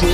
Hello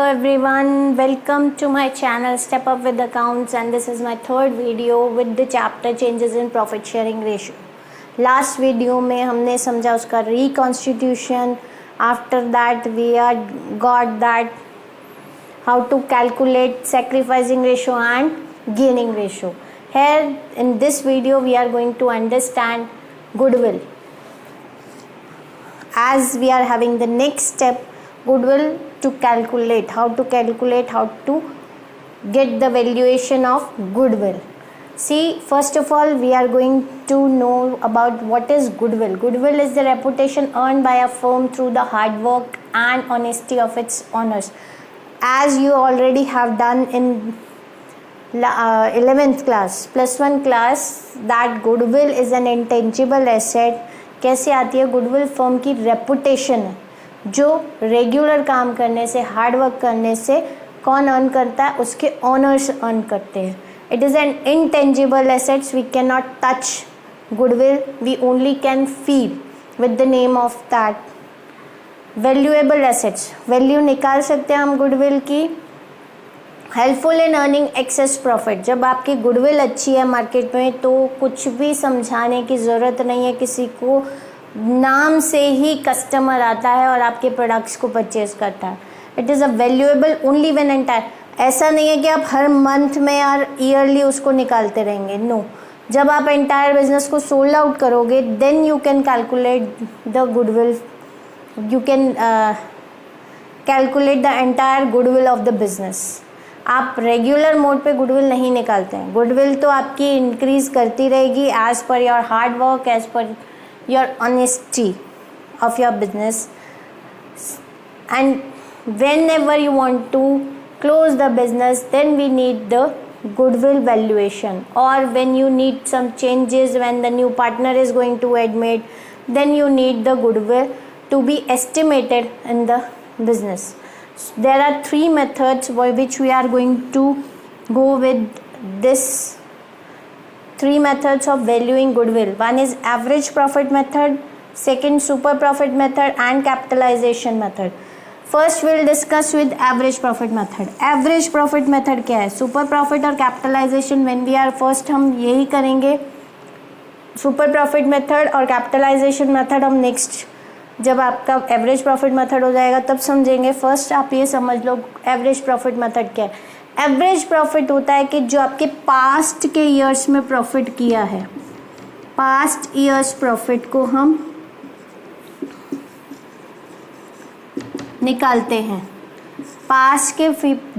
everyone, welcome to my channel Step Up with Accounts, and this is my third video with the chapter Changes in Profit Sharing Ratio. Last video में हमने समझा उसका reconstitution. After that we had got that how to calculate sacrificing ratio and gaining ratio. Here in this video we are going to understand goodwill. As we are having the next step, goodwill, to calculate, how to get the valuation of goodwill. See, first of all we are going to know about what is goodwill. Goodwill is the reputation earned by a firm through the hard work and honesty of its owners. As you already have done in 11th class, +1 class, that goodwill is an intangible asset. कैसे आती है? Goodwill firm की reputation है जो regular काम करने से, hard work करने से कौन अर्न करता है? उसके ओनर्स अर्न करते हैं. It is an intangible assets. We can not touch goodwill, we only can feel with the name of that. Valuable assets, value निकाल सकते हैं हम गुडविल की. Helpful in earning excess profit. जब आपकी गुडविल अच्छी है मार्केट में तो कुछ भी समझाने की ज़रूरत नहीं है किसी को. नाम से ही कस्टमर आता है और आपके प्रोडक्ट्स को परचेज करता है. It is a valuable only when entire. ऐसा नहीं है कि आप हर मंथ में और ईयरली उसको निकालते रहेंगे. नो, जब आप एंटायर बिजनेस को सोल्ड आउट करोगे then you can calculate the goodwill. You can calculate the entire goodwill of the business. आप रेगुलर मोड पे गुडविल नहीं निकालते हैं. गुडविल तो आपकी इंक्रीज करती रहेगी as per your hard work, as per your honesty of your business, and whenever you want to close the business then we need the goodwill valuation, or when you need some changes, when the new partner is going to admit, then you need the goodwill to be estimated in the business. So there are 3 methods by which we are going to go with this 3 methods of valuing goodwill. One is average profit method, second super profit method, and capitalization method. First we'll discuss with average profit method. Average profit method क्या है? Super profit और capitalization when we are first हम यही करेंगे. Super profit method और capitalization method हम next जब आपका एवरेज प्रॉफिट मेथड हो जाएगा तब समझेंगे. फर्स्ट आप ये समझ लो एवरेज प्रॉफिट मेथड क्या है. एवरेज प्रॉफिट होता है कि जो आपके पास्ट के ईयर्स में प्रॉफिट किया है, पास्ट ईयर्स प्रॉफिट को हम निकालते हैं. पास्ट के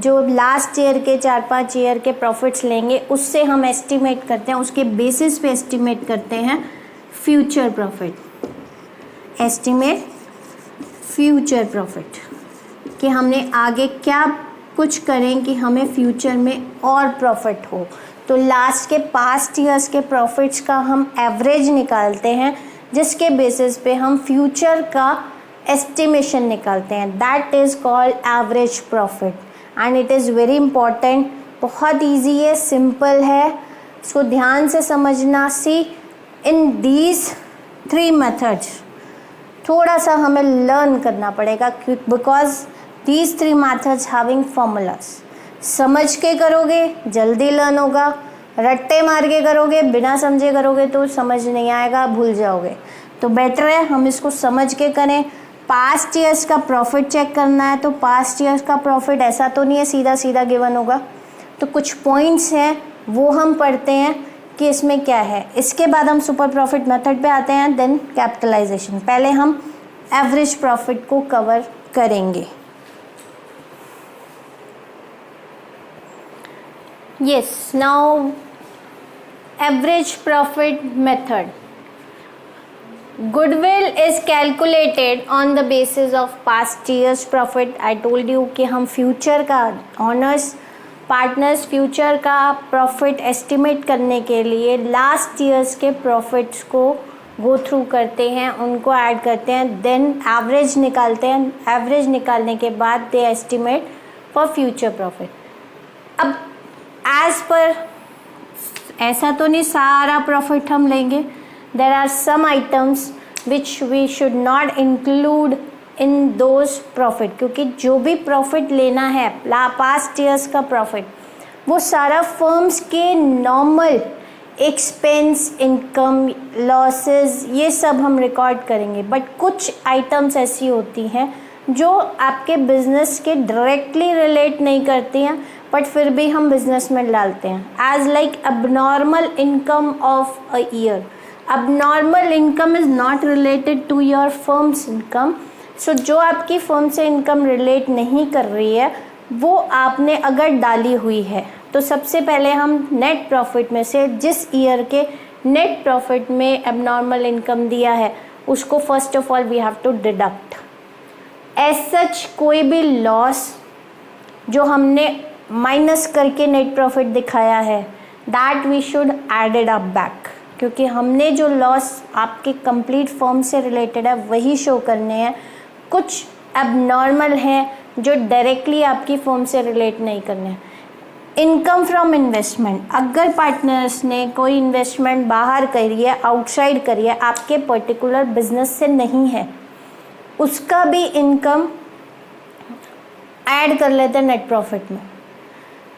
जो लास्ट ईयर के 4-5 ईयर के प्रॉफिट्स लेंगे उससे हम एस्टिमेट करते हैं, उसके बेसिस पे एस्टिमेट करते हैं future profit. Estimate future profit कि हमने आगे क्या कुछ करें कि हमें फ्यूचर में और प्रॉफिट हो. तो लास्ट के पास्ट ईयर्स के प्रॉफिट्स का हम एवरेज निकालते हैं जिसके बेसिस पे हम फ्यूचर का एस्टिमेशन निकालते हैं. That is called average profit and it is very important. बहुत ईजी है, सिंपल है, इसको ध्यान से समझना. सी इन दीज 3 मेथड्स थोड़ा सा हमें लर्न करना पड़ेगा because These 3 methods having formulas. समझ के करोगे जल्दी लर्न होगा, रट्टे मार के करोगे बिना समझे करोगे तो समझ नहीं आएगा, भूल जाओगे. तो बेटर है हम इसको समझ के करें. पास्ट ईयर्स का प्रॉफिट चेक करना है तो पास्ट ईयर्स का प्रॉफिट ऐसा तो नहीं है सीधा सीधा गिवन होगा. तो कुछ पॉइंट्स हैं वो हम पढ़ते हैं कि इसमें क्या है. इसके बाद हम सुपर प्रॉफिट मेथड पे आते हैं, देन कैपिटलाइजेशन. पहले हम एवरेज प्रॉफिट को कवर करेंगे. Yes, now average profit method. Goodwill is calculated on the basis of past year's profit. I told you कि हम future का owners पार्टनर्स फ्यूचर का प्रॉफिट एस्टिमेट करने के लिए लास्ट ईयर्स के प्रॉफिट्स को गो थ्रू करते हैं, उनको ऐड करते हैं, देन एवरेज निकालते हैं, एवरेज निकालने के बाद they estimate for future profit. अब एज पर ऐसा तो नहीं सारा प्रॉफिट हम लेंगे, there are some items which we should not include in those profit, क्योंकि जो भी प्रॉफिट लेना है पास्ट ईयर्स का प्रॉफिट वो सारा फर्म्स के नॉर्मल एक्सपेंस, इनकम, लॉसेस ये सब हम रिकॉर्ड करेंगे। बट कुछ आइटम्स ऐसी होती हैं जो आपके बिजनेस के डायरेक्टली रिलेट नहीं करती हैं बट फिर भी हम बिजनेस में डालते हैं, as like abnormal income of a year. Abnormal income is not related to your firm's income. So जो आपकी फर्म से इनकम रिलेट नहीं कर रही है वो आपने अगर डाली हुई है तो सबसे पहले हम नेट प्रॉफिट में से जिस ईयर के नेट प्रॉफिट में एबनॉर्मल इनकम दिया है उसको first of all we have to deduct. As such कोई भी लॉस जो हमने माइनस करके नेट प्रॉफिट दिखाया है that we should add it up back, क्योंकि हमने जो लॉस आपके कंप्लीट फर्म से रिलेटेड है वही शो करने हैं। कुछ एबनॉर्मल हैं जो डायरेक्टली आपकी फर्म से रिलेट नहीं करने हैं। इनकम फ्रॉम इन्वेस्टमेंट, अगर पार्टनर्स ने कोई इन्वेस्टमेंट बाहर करी है, आउटसाइड करी है, आपके पर्टिकुलर बिजनेस से नहीं है, उसका भी इनकम ऐड कर लेते हैं नेट प्रॉफिट में।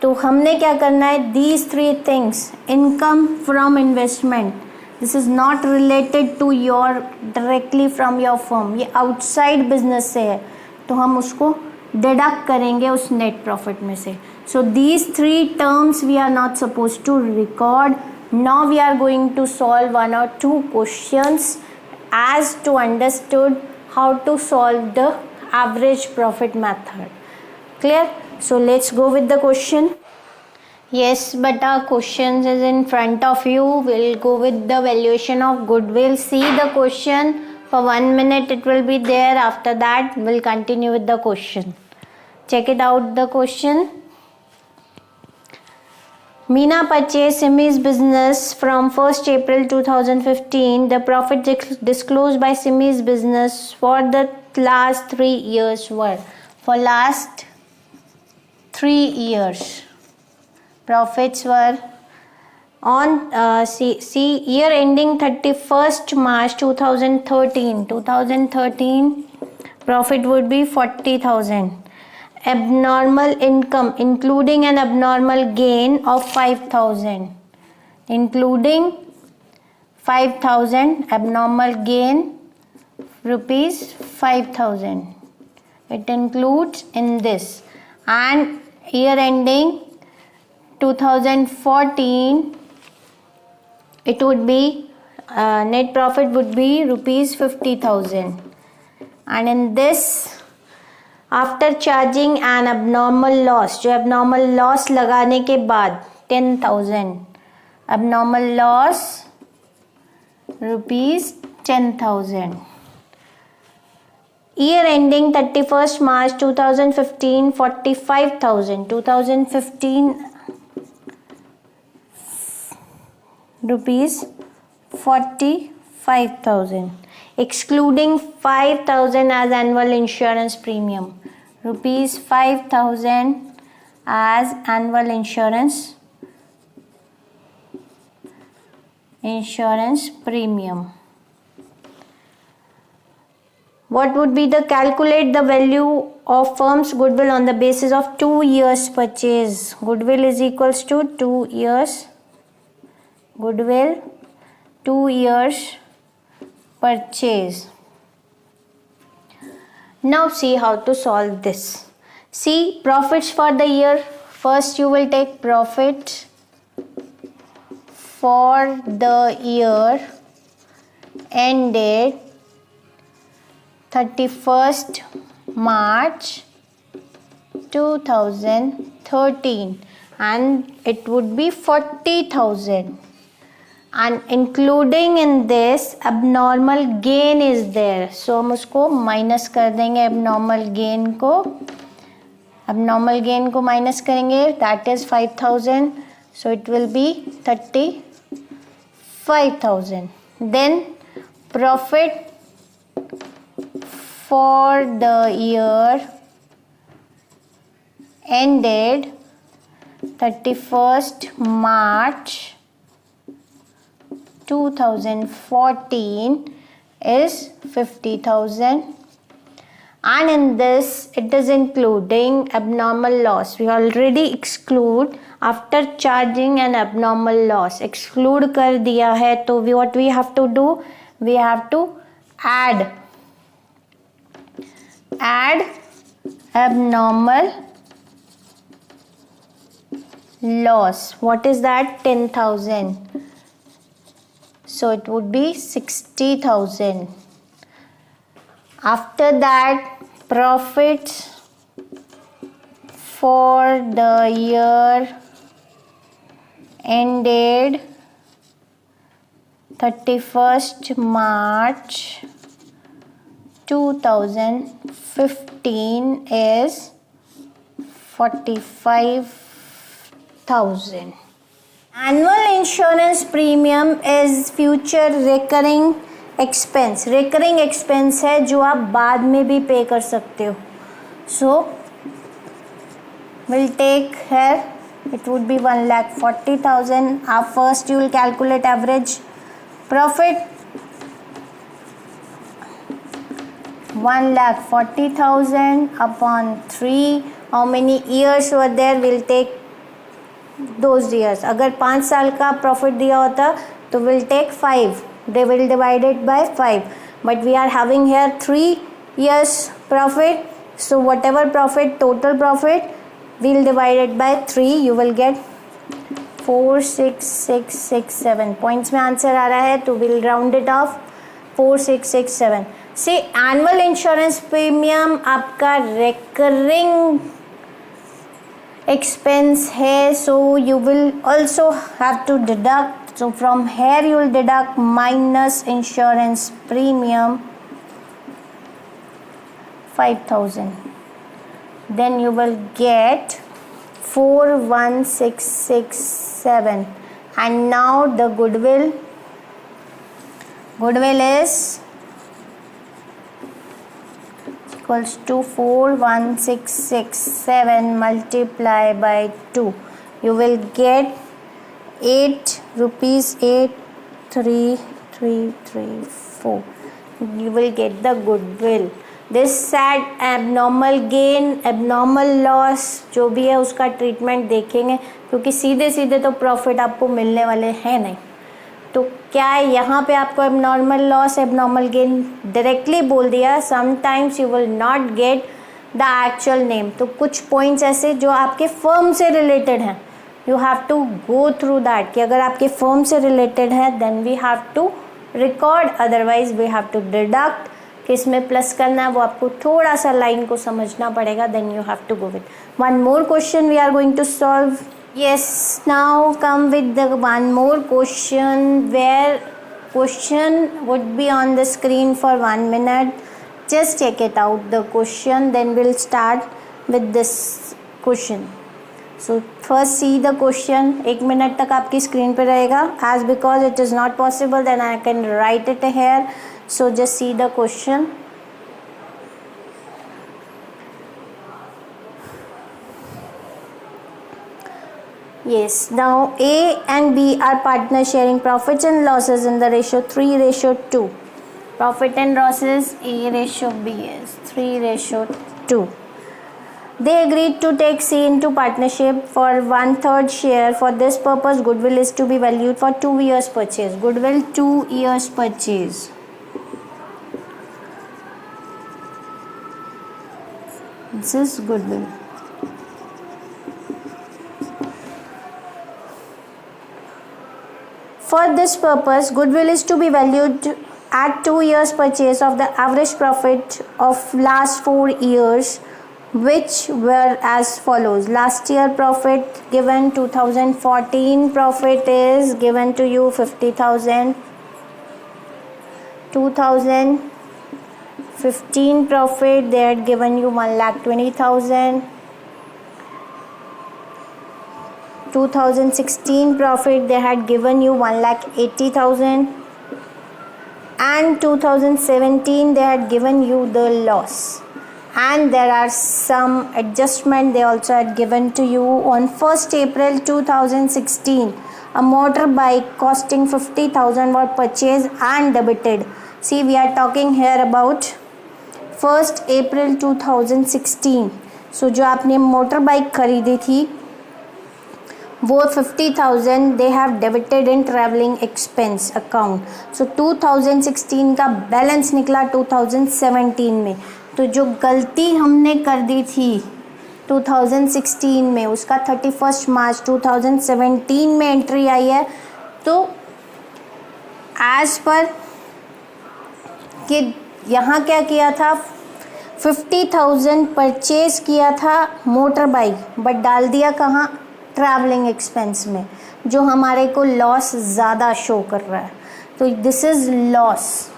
तो हमने क्या करना है, these three things, income from investment, this is not related to your directly from your firm, ये आउटसाइड बिजनेस से है तो हम उसको डिडक्ट करेंगे उस नेट प्रॉफिट में से। So these three terms we are not suppose to record. Now we are going to solve 1 or 2 questions as to understood how to solve the average profit method. Clear? So let's go with the question. Yes, but our questions is in front of you. We'll go with the valuation of goodwill. See the question for 1 minute. It will be there. After that, we'll continue with the question. Check it out. The question. Meena purchased Simi's business from 1st April 2015. The profit disclosed by Simi's business for the last 3 years were. For last 3 years, profits were on year ending 31st March 2013. 2013 profit would be 40,000. Abnormal income including an abnormal gain of 5,000, including 5,000 abnormal gain rupees 5,000 it includes in this, and year ending 2014 it would be net profit would be rupees 50,000, and in this after charging an abnormal loss, जो abnormal loss लगाने के बाद 10,000 abnormal loss rupees 10,000। Year ending 31st March 2015 45,000, 2015 रुपीज 45,000, excluding 5,000 as annual insurance premium, rupees 5,000 as annual insurance premium. What would be the calculate the value of firm's goodwill on the basis of 2 years purchase? Goodwill is equals to 2 years goodwill, 2 years purchase. Now see how to solve this. See profits for the year. First you will take profit for the year ended 31st March 2013 and it would be 40,000. And including in this abnormal gain is there, so हम उसको minus कर देंगे, abnormal gain को minus करेंगे, that is 5,000, so it will be 35,000. Then profit for the year ended 31st March 2014 is 50,000, and in this it is including abnormal loss. We already exclude after charging an abnormal loss, exclude कर दिया है, तो what we have to do, we have to add abnormal loss. What is that? 10,000. So it would be 60,000. After that, profits for the year ended 31st March 2015 is 45,000. Annual insurance premium is future recurring expense. Recurring expense है जो आप बाद में भी पे कर सकते हो. So we'll take here, it would be 1,40,000. First you will calculate average profit. 1,40,000 upon 3. How many years were there? We'll take those years. अगर 5 साल का प्रॉफिट दिया होता तो we'll take 5. They will divide it by 5. But we are having here 3 years profit. So whatever profit, total profit, we'll divide it by 3. You will get 46667. Points में answer आ रहा है तो we'll round it off. 4667. See, annual insurance premium आपका recurring expense है, so you will also have to deduct. So from here you will deduct minus insurance premium 5,000. Then you will get 41667. And now the goodwill is equals to 41667 multiplied by 2. You will get 8 rupees 83334. You will get the goodwill. This sad abnormal gain, abnormal loss जो भी है उसका treatment देखेंगे, क्योंकि सीधे सीधे तो profit आपको मिलने वाले हैं नहीं. तो क्या है यहाँ पे आपको abnormal loss, abnormal gain directly बोल दिया. Sometimes you will not get the actual name. तो कुछ पॉइंट्स ऐसे जो आपके फर्म से रिलेटेड हैं, you have to go through that कि अगर आपके फर्म से रिलेटेड है then we have to record, otherwise we have to deduct. किस में प्लस करना है वो आपको थोड़ा सा लाइन को समझना पड़ेगा. Then you have to go with one more question we are going to solve. Yes, now come with the one more question where question would be on the screen for 1 minute. Just check it out the question, then we'll start with this question. So first see the question. 1 minute तक आपकी screen पे रहेगा. As because it is not possible, then I can write it here. So just see the question. Yes, now A and B are partners sharing profits and losses in the ratio 3:2. Profit and losses A:B is 3:2. They agreed to take C into partnership for 1/3 share. For this purpose, goodwill is to be valued for 2 years purchase. Goodwill 2 years purchase. This is goodwill. For this purpose, goodwill is to be valued at 2 years purchase of the average profit of last 4 years, which were as follows. Last year profit given 2014 profit is given to you 50,000. 2015 profit they had given you 1,20,000. 2016 profit they had given you 1,80,000, and 2017 they had given you the loss, and there are some adjustment they also had given to you. On 1st April 2016 a motorbike costing 50,000 were purchased and debited. See, we are talking here about 1st April 2016. So जो आपने motor bike खरीदी थी वो 50,000 they have debited in travelling expense account. So 2016 का balance निकला 2017 में. तो जो गलती हमने कर दी थी 2016 में उसका 31 मार्च 2017 में एंट्री आई है. तो एज पर कि यहाँ क्या किया था, 50,000 परचेज किया था मोटर बाइक, बट डाल दिया कहाँ, ट्रैवलिंग एक्सपेंस में, जो हमारे को लॉस ज़्यादा शो कर रहा है. तो this is loss.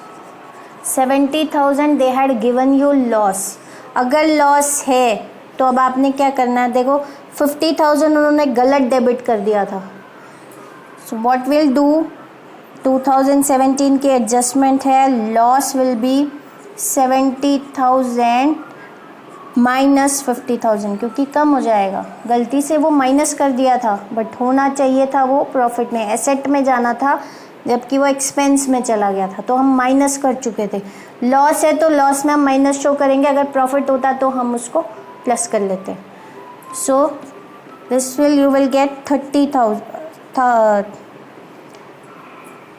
70,000 they had given you loss. अगर लॉस है तो अब आपने क्या करना है, देखो 50,000 उन्होंने गलत डेबिट कर दिया था. सो व्हाट विल डू, 2017 की एडजस्टमेंट है, लॉस विल बी 70,000 माइनस 50,000, क्योंकि कम हो जाएगा. गलती से वो माइनस कर दिया था, बट होना चाहिए था वो प्रॉफिट में, एसेट में जाना था, जबकि वो एक्सपेंस में चला गया था. तो हम माइनस कर चुके थे. लॉस है तो लॉस में हम माइनस शो करेंगे, अगर प्रॉफिट होता तो हम उसको प्लस कर लेते. So this will, you will get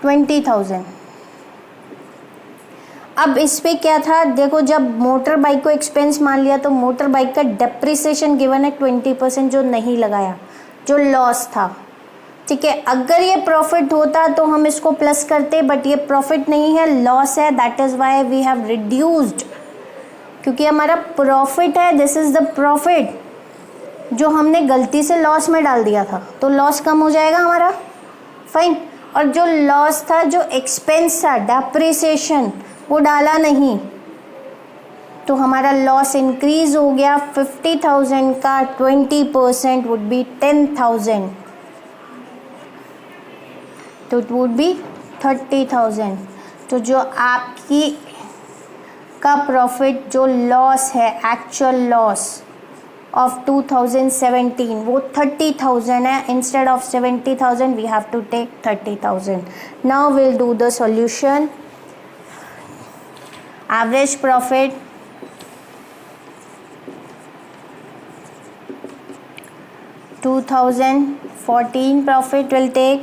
20,000. अब इस पे क्या था, देखो जब मोटर बाइक को एक्सपेंस मान लिया तो मोटर बाइक का डेप्रिसिएशन गिवन है 20%, जो नहीं लगाया, जो लॉस था. ठीक है, अगर ये प्रॉफिट होता तो हम इसको प्लस करते, बट ये प्रॉफिट नहीं है, लॉस है. That is why we have reduced, क्योंकि हमारा प्रॉफिट है, दिस इज़ द प्रॉफिट, जो हमने गलती से लॉस में डाल दिया था, तो लॉस कम हो जाएगा हमारा. फाइन. और जो लॉस था, जो एक्सपेंस था, डेप्रिसिएशन, वो डाला नहीं, तो हमारा लॉस इंक्रीज हो गया. 50,000 का 20% वुड बी 10,000, तो इट वुड बी 30,000. तो जो आपकी का प्रॉफिट, जो लॉस है, एक्चुअल लॉस ऑफ 2017, वो 30,000 है. Instead of 70,000 we have to take 30,000. Now will do the solution. Average profit, (2014) profit will take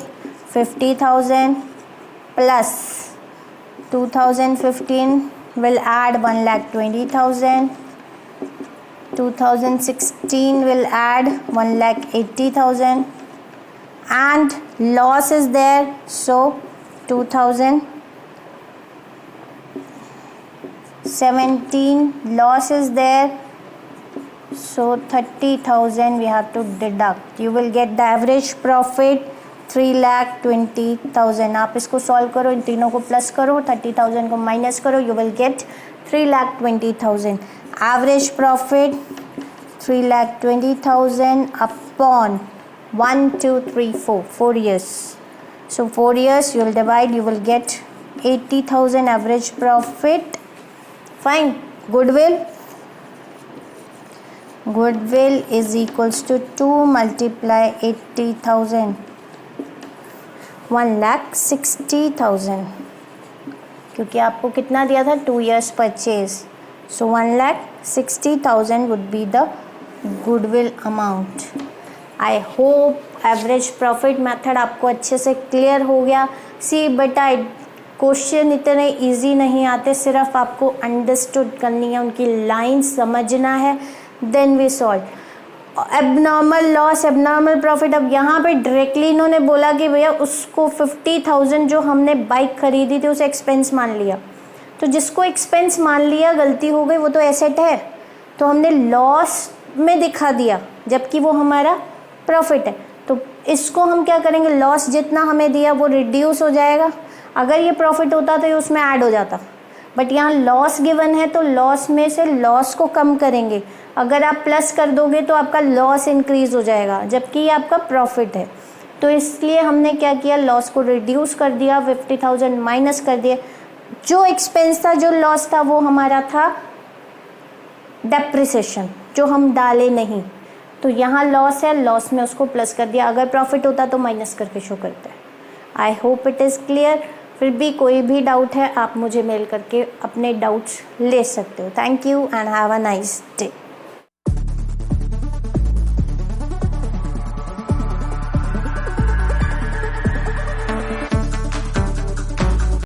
50,000 plus 2015 will add 1,20,000. 2016 will add 1,80,000, and loss is there, so 2017 loss is there, so 30,000 we have to deduct. You will get the average profit 3,20,000. आप इसको solve करो, इन तीनों को plus करो, 30,000 को minus करो, you will get 3,20,000. Average profit 3,20,000 upon 1, 2, 3, 4 years. So 4 years you will divide, you will get 80,000 average profit. Fine. Goodwill is equals to 2 multiply 80,000, 1,60,000, क्योंकि आपको कितना दिया था, 2 years purchase. So 1,60,000 would be the goodwill amount. I hope average profit method आपको अच्छे से clear हो गया. सी बेटा, क्वेश्चन इतने इजी नहीं आते, सिर्फ आपको अंडरस्टूड करनी है, उनकी लाइन समझना है, then we solve. Abnormal loss, abnormal profit. अब यहाँ पे डायरेक्टली इन्होंने बोला कि भैया उसको 50,000 जो हमने बाइक खरीदी थी उसे एक्सपेंस मान लिया. तो जिसको एक्सपेंस मान लिया, गलती हो गई, वो तो एसेट है, तो हमने लॉस में दिखा दिया, जबकि वो हमारा प्रॉफिट है. तो इसको हम क्या करेंगे, लॉस जितना हमें दिया वो रिड्यूस हो जाएगा. अगर ये प्रॉफिट होता तो ये उसमें ऐड हो जाता, बट यहाँ लॉस गिवन है तो लॉस में से लॉस को कम करेंगे. अगर आप प्लस कर दोगे तो आपका लॉस इंक्रीज हो जाएगा, जबकि ये आपका प्रॉफिट है. तो इसलिए हमने क्या किया, लॉस को रिड्यूस कर दिया, 50,000 माइनस कर दिए. जो एक्सपेंस था, जो लॉस था, वो हमारा था डेप्रिसिएशन, जो हम डाले नहीं। तो यहाँ लॉस है, लॉस में उसको प्लस कर दिया, अगर प्रॉफिट होता तो माइनस करके शो करते हैं। I hope it is clear. फिर भी कोई भी डाउट है आप मुझे मेल करके अपने डाउट्स ले सकते हो। Thank you and have a nice day.